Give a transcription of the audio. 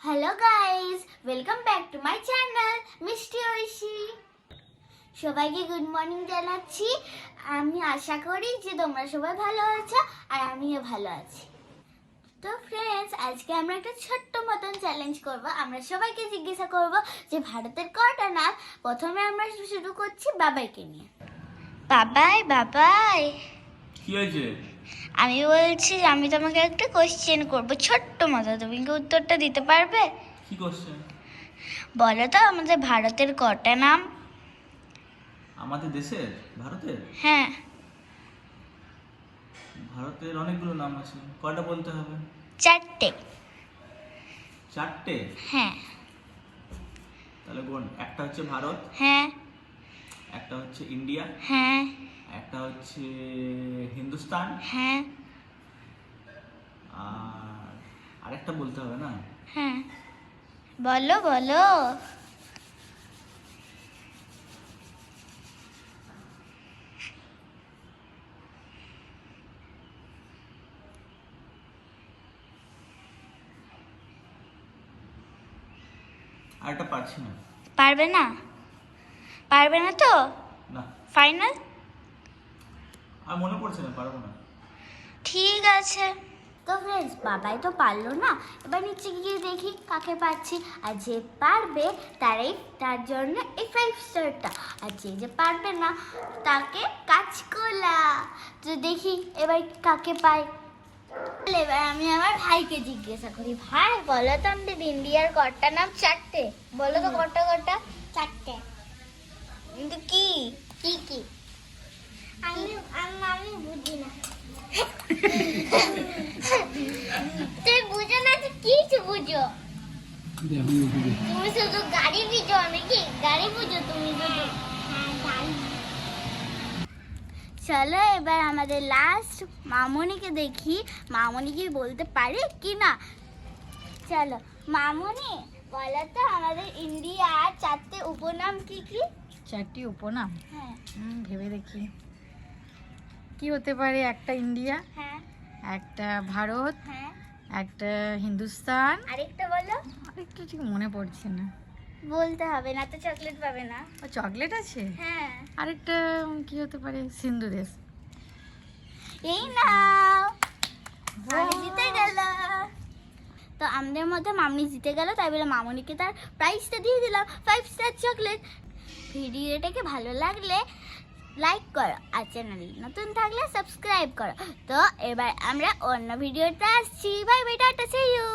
Hello guys, welcome back to my channel মিষ্টি ঐশী। সবাইকে good morning জানাচ্ছি। আমি আশা করি যে তোমরা সবাই ভালো আছো আর আমিও ভালো আছি। তো ফ্রেন্ডস, আজকে আমরা একটা ছোট্ট মতন চ্যালেঞ্জ করব। আমরা সবাইকে জিজ্ঞাসা করব যে ভারতের কটা নাম। প্রথমে আমরা শুরু করছি বাবাইকে নিয়ে। বাবাই বাবাই, কি হয়েছে? আমি বলছি আমি তোমাকে একটা কোশ্চেন করব ছোট্ট মতো, তুমি কি উত্তরটা দিতে পারবে? কি কোশ্চেন? বলো তো আমাদের ভারতের কটা নাম? আমাদের দেশের? ভারতের? হ্যাঁ, ভারতের অনেকগুলো নাম আছে, কয়টা বলতে হবে? চারটে। চারটে? হ্যাঁ তাহলে কোন? একটা হচ্ছে ভারত, হ্যাঁ একটা হচ্ছে ইন্ডিয়া, হ্যাঁ একটা হচ্ছে হিন্দুস্তান, হ্যাঁ আর আরেকটা বলতে হবে না? হ্যাঁ, বলো বলো। আরেকটা পারছি না। পারবে না? পারবে না তো? না, ফাইনাল? আর মনে পড়ছে না, পারবো না। ঠিক আছে। তো ফ্রেন্ডস, বাবাই তো পারলো না, এবার নিচে গিয়ে দেখি কাকে পাচ্ছি। আর যে পারবে তার জন্য এই 5 স্টারটা, আর যে পারবে না তাকে কাঁচকলা। তো দেখি এবার কাকে পাই। এবার আমি আমার ভাইকে জিজ্ঞাসা করি, ভাই বলো তো আমাদের ইন্ডিয়ার কটা নাম? চারটে। বলো তো কটা কটা? চারটে। কিন্তু কি কি কি? আমি বুঝি না। তুই বুঝো না, তুই কিছু বুঝো? তুমি শুধু গাড়ি বুঝো নাকি? গাড়ি বুঝো তুমি শুধু? চলো এবার আমাদের লাস্ট মামনিকে দেখি, মামনি কি বলতে পারে কি না। চলো মামনি, বলো তো আমাদের ইন্ডিয়ার চারটে উপনাম কি কি? চারটি উপনাম? হ্যাঁ ভেবে দেখি কি হতে পারে। একটা ইন্ডিয়া, হ্যাঁ একটা ভারত, হ্যাঁ, একটা হিন্দুস্তান, আরেকটা বলো। আরেকটা ঠিক মনে পড়ছে না। বলতে হবে না তো, চকলেট পাবে না। ও চকলেট আছে। হ্যাঁ, আরেকটা কি হতে পারে? সিন্ধু দেশ। এই নাও, আমি জিতে গেল। তো আমাদের মধ্যে মামনি জিতে গেল, তাই বলে মামনিকে তার প্রাইজটা দিয়ে দিলাম 5 স্টার চকলেট। ভিডিওটাকে ভালো লাগলে লাইক করো, আর চ্যানেল নতুন থাকলে সাবস্ক্রাইব করো। তো এবার আমরা অন্য ভিডিওতে আসছি। Bye bye, tata, see you.